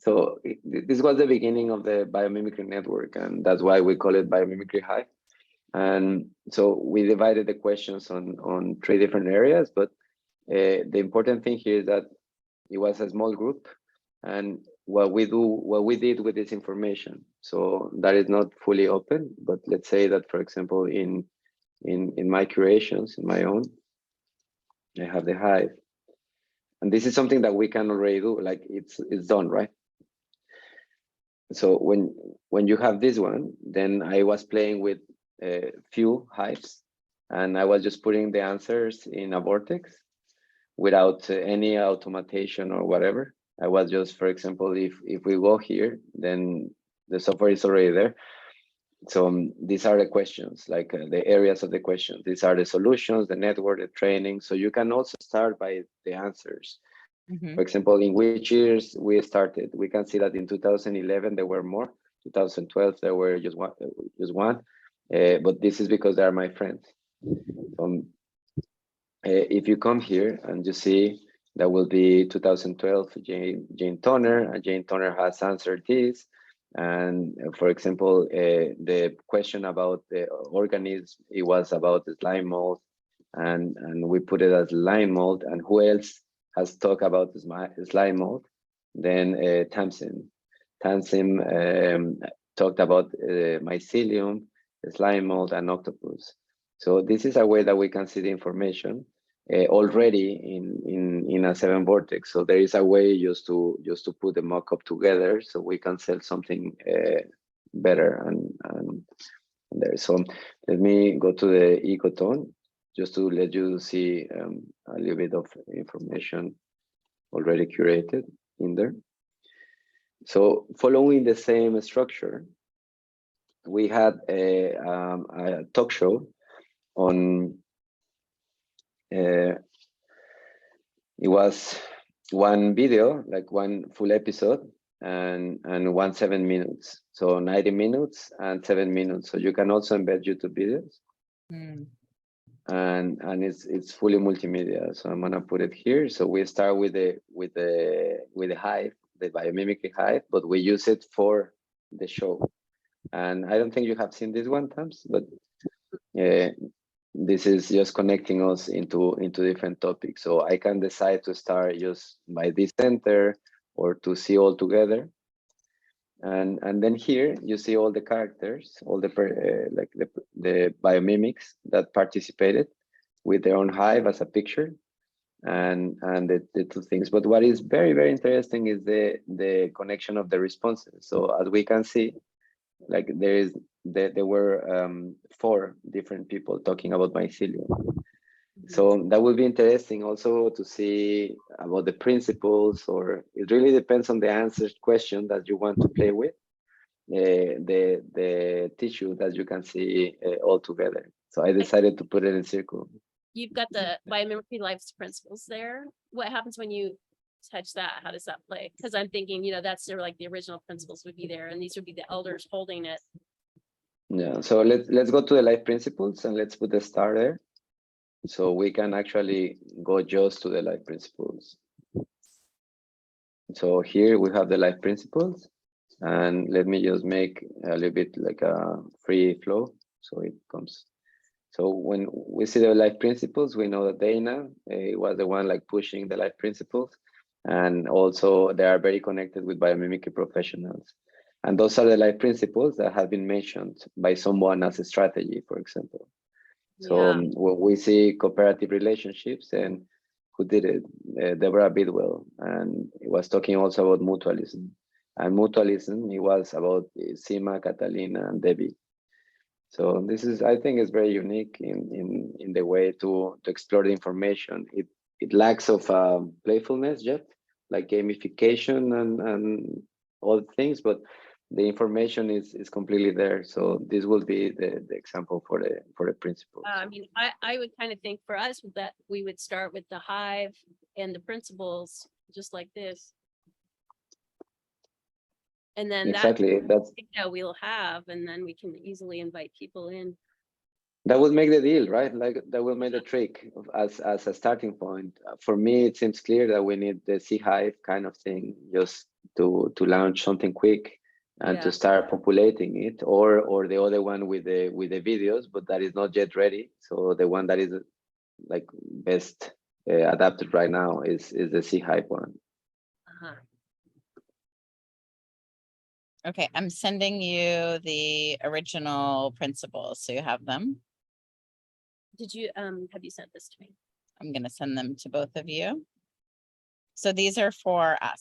So this was the beginning of the biomimicry network, and that's why we call it biomimicry hive. And so we divided the questions on 3 different areas, but the important thing here is that it was a small group, and what we did with this information. So that is not fully open, but let's say that, for example, in my curations, in my own, I have the hive, and this is something that we can already do, like it's done, right? So when you have this one, then I was playing with a few hives, and I was just putting the answers in a vortex without any automation or whatever. I was just, for example, if we go here, then the software is already there. So these are the questions, like the areas of the questions. These are the solutions, the network, the training. So you can also start by the answers. For example, in which years we started, we can see that in 2011 there were more. 2012 there were just one. But this is because they are my friends. If you come here and you see that will be 2012 Jane Toner, and Jane Toner has answered this. And for example, the question about the organism, it was about the slime mold, and we put it as slime mold. And who else has talked about the slime mold? Then Tamsin talked about mycelium, slime mold, and octopus. So this is a way that we can see the information already in a 7 vortex. So there is a way just to put the mock-up together, so we can sell something better and there. So let me go to the ecotone just to let you see a little bit of information already curated in there. So following the same structure, we had a talk show on it was one video, like one full episode, and 7 minutes. So 90 minutes and 7 minutes. So you can also embed YouTube videos. And it's fully multimedia. So I'm gonna put it here. So we start with the hive, the biomimicry hive, but we use it for the show. And I don't think you have seen this one, Tams, but this is just connecting us into different topics. So I can decide to start just by this center or to see all together. And then here you see all the characters, all the like the biomimics that participated with their own hive as a picture, and the 2 things. But what is very, very interesting is the connection of the responses. So as we can see, like there were 4 different people talking about mycelium. So that would be interesting also to see about the principles, or it really depends on the answered question that you want to play with, the tissue that you can see all together. So I decided to put it in circle. You've got the biomimicry life's principles there. What happens when you touch that? How does that play? Because I'm thinking, that's sort of like the original principles would be there, and these would be the elders holding it. Yeah, so let's go to the life principles, and let's put the star there. So we can actually go just to the life principles. So here we have the life principles, and let me just make a little bit like a free flow, so it comes. So when we see the life principles, we know that Dana was the one like pushing the life principles, and also they are very connected with biomimicry professionals. And those are the life principles that have been mentioned by someone as a strategy, for example. So when we see cooperative relationships, and who did it? Deborah Bidwell, and it was talking also about mutualism. And mutualism, it was about Sima, Catalina, and Debbie. So this is, I think, is very unique in the way to explore the information. It lacks of playfulness yet, like gamification and all things, but the information is completely there. So this will be the example for the principles. I mean, I would kind of think for us that we would start with the hive and the principles, just like this. And then exactly that's we'll have, and then we can easily invite people in. That will make the deal, right? Like that will make the trick as a starting point. For me, it seems clear that we need the sea hive kind of thing, just to launch something quick and Yeah. to start populating it, or the other one with the videos, but that is not yet ready. So the one that is like best adapted right now is the C Hype one. Uh-huh. Okay, I'm sending you the original principles, so you have them. Did you, have you sent this to me? I'm gonna send them to both of you. So these are for us.